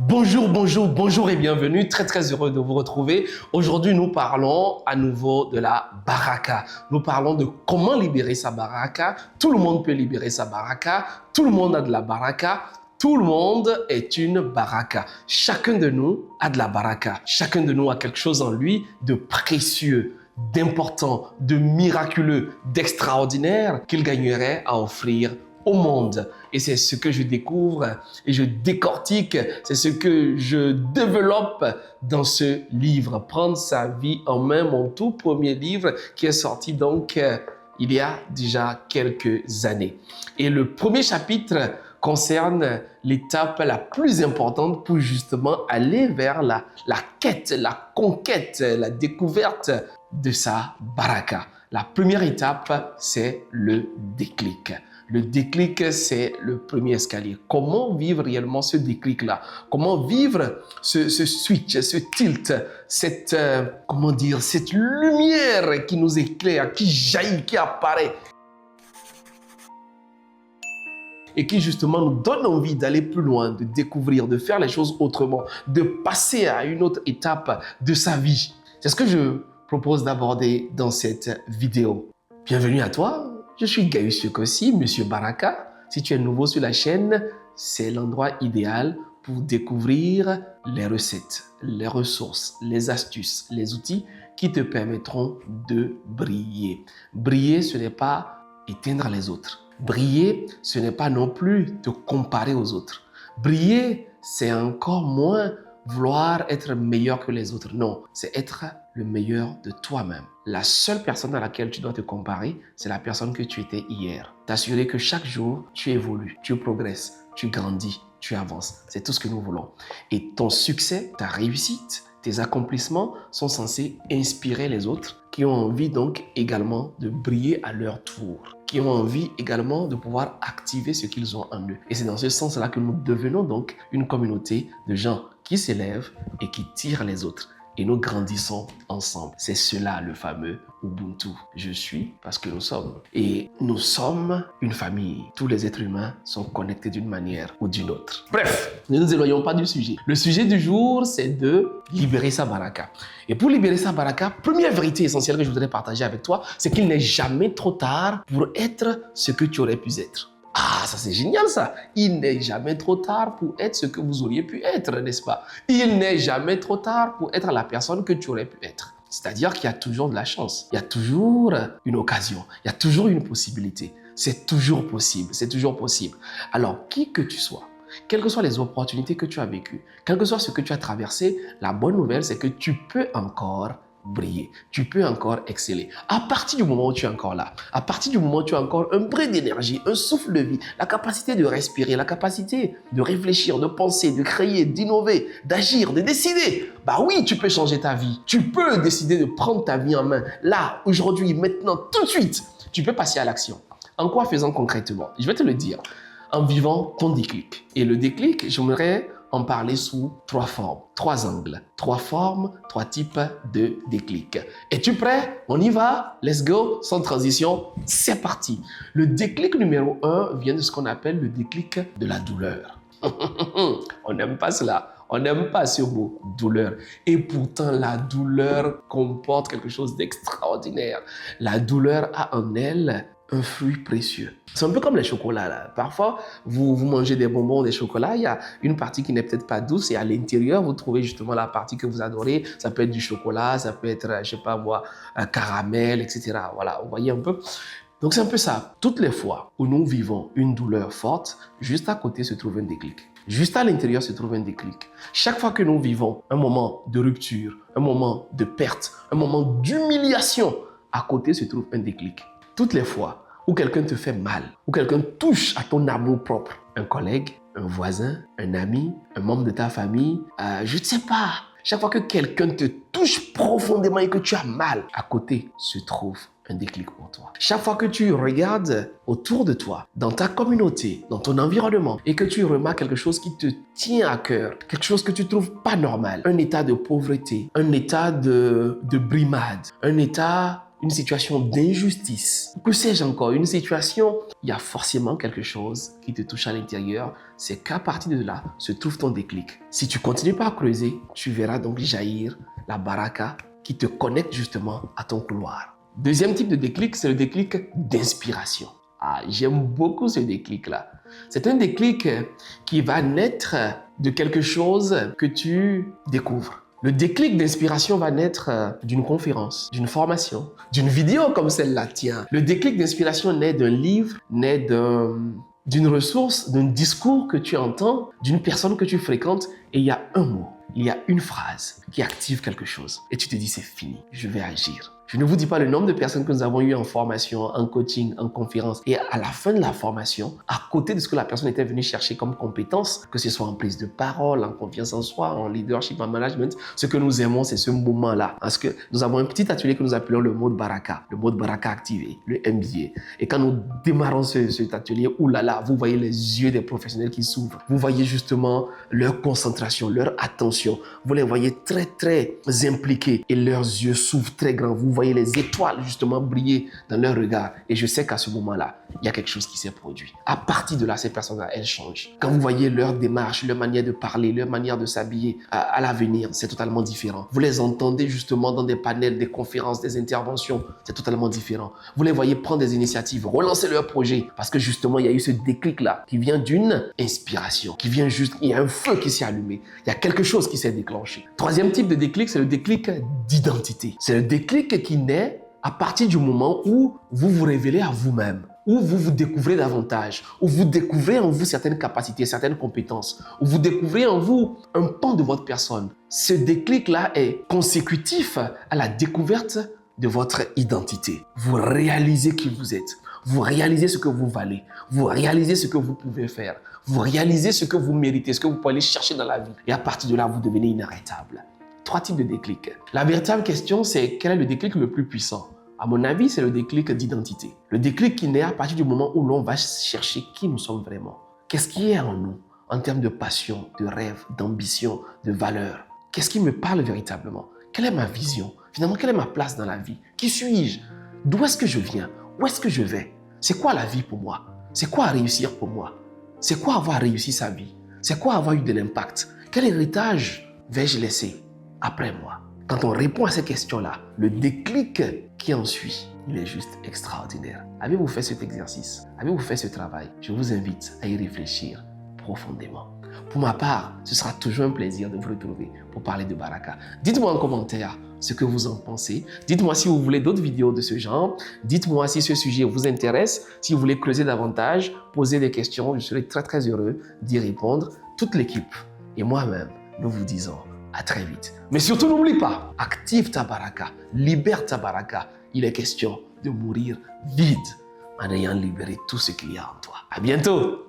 Bonjour et bienvenue. Très heureux de vous retrouver. Aujourd'hui, nous parlons à nouveau de la baraka. Nous parlons de comment libérer sa baraka. Tout le monde peut libérer sa baraka. Tout le monde a de la baraka. Tout le monde est une baraka. Chacun de nous a de la baraka. Chacun de nous a quelque chose en lui de précieux, d'important, de miraculeux, d'extraordinaire qu'il gagnerait à offrir au monde. Et c'est ce que je découvre et je décortique, c'est ce que je développe dans ce livre. Prendre sa vie en main, mon tout premier livre qui est sorti donc il y a déjà quelques années. Et le premier chapitre concerne l'étape la plus importante pour justement aller vers la quête, la conquête, la découverte de sa baraka. La première étape, c'est le déclic. Le déclic, c'est le premier escalier. Comment vivre réellement ce déclic-là? Comment vivre ce switch, ce tilt, cette lumière qui nous éclaire, qui jaillit, qui apparaît et qui justement nous donne envie d'aller plus loin, de découvrir, de faire les choses autrement, de passer à une autre étape de sa vie. C'est ce que je propose d'aborder dans cette vidéo. Bienvenue à toi. Je suis Gaius Yokossi, Monsieur Baraka. Si tu es nouveau sur la chaîne, c'est l'endroit idéal pour découvrir les recettes, les ressources, les astuces, les outils qui te permettront de briller. Briller, ce n'est pas éteindre les autres. Briller, ce n'est pas non plus te comparer aux autres. Briller, c'est encore moins vouloir être meilleur que les autres. Non, c'est être le meilleur de toi-même. La seule personne à laquelle tu dois te comparer, c'est la personne que tu étais hier. T'assurer que chaque jour, tu évolues, tu progresses, tu grandis, tu avances. C'est tout ce que nous voulons. Et ton succès, ta réussite, tes accomplissements sont censés inspirer les autres qui ont envie donc également de briller à leur tour, qui ont envie également de pouvoir activer ce qu'ils ont en eux. Et c'est dans ce sens-là que nous devenons donc une communauté de gens qui s'élèvent et qui tirent les autres. Et nous grandissons ensemble. C'est cela le fameux Ubuntu. Je suis parce que nous sommes. Et nous sommes une famille. Tous les êtres humains sont connectés d'une manière ou d'une autre. Bref, ne nous éloignons pas du sujet. Le sujet du jour, c'est de libérer sa baraka. Et pour libérer sa baraka, première vérité essentielle que je voudrais partager avec toi, c'est qu'il n'est jamais trop tard pour être ce que tu aurais pu être. Ah, ça c'est génial ça. Il n'est jamais trop tard pour être ce que vous auriez pu être, n'est-ce pas? Il n'est jamais trop tard pour être la personne que tu aurais pu être. C'est-à-dire qu'il y a toujours de la chance. Il y a toujours une occasion. Il y a toujours une possibilité. C'est toujours possible. C'est toujours possible. Alors, qui que tu sois, quelles que soient les opportunités que tu as vécues, quel que soit ce que tu as traversé, la bonne nouvelle, c'est que tu peux encore briller. Tu peux encore exceller. À partir du moment où tu es encore là, à partir du moment où tu as encore un brin d'énergie, un souffle de vie, la capacité de respirer, la capacité de réfléchir, de penser, de créer, d'innover, d'agir, de décider. Bah oui, tu peux changer ta vie. Tu peux décider de prendre ta vie en main. Là, aujourd'hui, maintenant, tout de suite, tu peux passer à l'action. En quoi faisant concrètement? Je vais te le dire. En vivant ton déclic. Et le déclic, j'aimerais en parler sous 3 formes, 3 angles, 3 formes, 3 types de déclic. Es-tu prêt? On y va? Let's go! Sans transition, c'est parti. Le déclic numéro 1 vient de ce qu'on appelle le déclic de la douleur. On n'aime pas cela. On n'aime pas ce mot, douleur. Et pourtant, la douleur comporte quelque chose d'extraordinaire. La douleur a en elle un fruit précieux. C'est un peu comme les chocolats là. Parfois, vous mangez des bonbons, des chocolats, il y a une partie qui n'est peut-être pas douce et à l'intérieur, vous trouvez justement la partie que vous adorez. Ça peut être du chocolat, ça peut être, je sais pas moi, un caramel, etc. Voilà, vous voyez un peu. Donc c'est un peu ça. Toutes les fois où nous vivons une douleur forte, juste à côté se trouve un déclic. Juste à l'intérieur se trouve un déclic. Chaque fois que nous vivons un moment de rupture, un moment de perte, un moment d'humiliation, à côté se trouve un déclic. Toutes les fois où quelqu'un te fait mal, où quelqu'un touche à ton amour propre, un collègue, un voisin, un ami, un membre de ta famille, je ne sais pas. Chaque fois que quelqu'un te touche profondément et que tu as mal, à côté se trouve un déclic pour toi. Chaque fois que tu regardes autour de toi, dans ta communauté, dans ton environnement, et que tu remarques quelque chose qui te tient à cœur, quelque chose que tu trouves pas normal, un état de pauvreté, un état de brimade, un état une situation d'injustice, que sais-je encore, une situation, il y a forcément quelque chose qui te touche à l'intérieur. C'est qu'à partir de là se trouve ton déclic. Si tu continues pas à creuser, tu verras donc jaillir la baraka qui te connecte justement à ton couloir. Deuxième type de déclic, c'est le déclic d'inspiration. Ah, j'aime beaucoup ce déclic-là. C'est un déclic qui va naître de quelque chose que tu découvres. Le déclic d'inspiration va naître d'une conférence, d'une formation, d'une vidéo comme celle-là. Tiens, le déclic d'inspiration naît d'un livre, naît d'une ressource, d'un discours que tu entends, d'une personne que tu fréquentes, et il y a un mot, il y a une phrase qui active quelque chose. Et tu te dis, c'est fini, je vais agir. Je ne vous dis pas le nombre de personnes que nous avons eues en formation, en coaching, en conférence. Et à la fin de la formation, à côté de ce que la personne était venue chercher comme compétence, que ce soit en prise de parole, en confiance en soi, en leadership, en management, ce que nous aimons, c'est ce moment-là. Parce que nous avons un petit atelier que nous appelons le mode baraka activé, le MBA. Et quand nous démarrons cet atelier, oulala, vous voyez les yeux des professionnels qui s'ouvrent. Vous voyez justement leur concentration, leur attention. Vous les voyez très, très impliqués et leurs yeux s'ouvrent très grands. Vous voyez les étoiles justement briller dans leur regard. Et je sais qu'à ce moment-là, il y a quelque chose qui s'est produit. À partir de là, ces personnes-là, elles changent. Quand vous voyez leur démarche, leur manière de parler, leur manière de s'habiller à l'avenir, c'est totalement différent. Vous les entendez justement dans des panels, des conférences, des interventions, c'est totalement différent. Vous les voyez prendre des initiatives, relancer leur projet parce que justement, il y a eu ce déclic-là qui vient d'une inspiration, qui vient juste, il y a un feu qui s'est allumé, il y a quelque chose qui s'est déclenché. Troisième type de déclic, c'est le déclic d'identité. C'est le déclic qui naît à partir du moment où vous vous révélez à vous-même, où vous vous découvrez davantage, où vous découvrez en vous certaines capacités, certaines compétences, où vous découvrez en vous un pan de votre personne. Ce déclic-là est consécutif à la découverte de votre identité. Vous réalisez qui vous êtes, vous réalisez ce que vous valez, vous réalisez ce que vous pouvez faire, vous réalisez ce que vous méritez, ce que vous pouvez aller chercher dans la vie. Et à partir de là, vous devenez inarrêtable. 3 types de déclics. La véritable question, c'est quel est le déclic le plus puissant? À mon avis, c'est le déclic d'identité. Le déclic qui naît à partir du moment où l'on va chercher qui nous sommes vraiment. Qu'est-ce qui est en nous en termes de passion, de rêve, d'ambition, de valeur? Qu'est-ce qui me parle véritablement? Quelle est ma vision? Finalement, quelle est ma place dans la vie? Qui suis-je? D'où est-ce que je viens? Où est-ce que je vais? C'est quoi la vie pour moi? C'est quoi réussir pour moi? C'est quoi avoir réussi sa vie? C'est quoi avoir eu de l'impact? Quel héritage vais-je laisser après moi? Quand on répond à ces questions-là, le déclic qui en suit, il est juste extraordinaire. Avez-vous fait cet exercice? Avez-vous fait ce travail? Je vous invite à y réfléchir profondément. Pour ma part, ce sera toujours un plaisir de vous retrouver pour parler de Baraka. Dites-moi en commentaire ce que vous en pensez. Dites-moi si vous voulez d'autres vidéos de ce genre. Dites-moi si ce sujet vous intéresse. Si vous voulez creuser davantage, poser des questions, je serai très très heureux d'y répondre. Toute l'équipe et moi-même, nous vous disons à très vite. Mais surtout, n'oublie pas, active ta Baraka, libère ta Baraka. Il est question de mourir vide en ayant libéré tout ce qu'il y a en toi. À bientôt!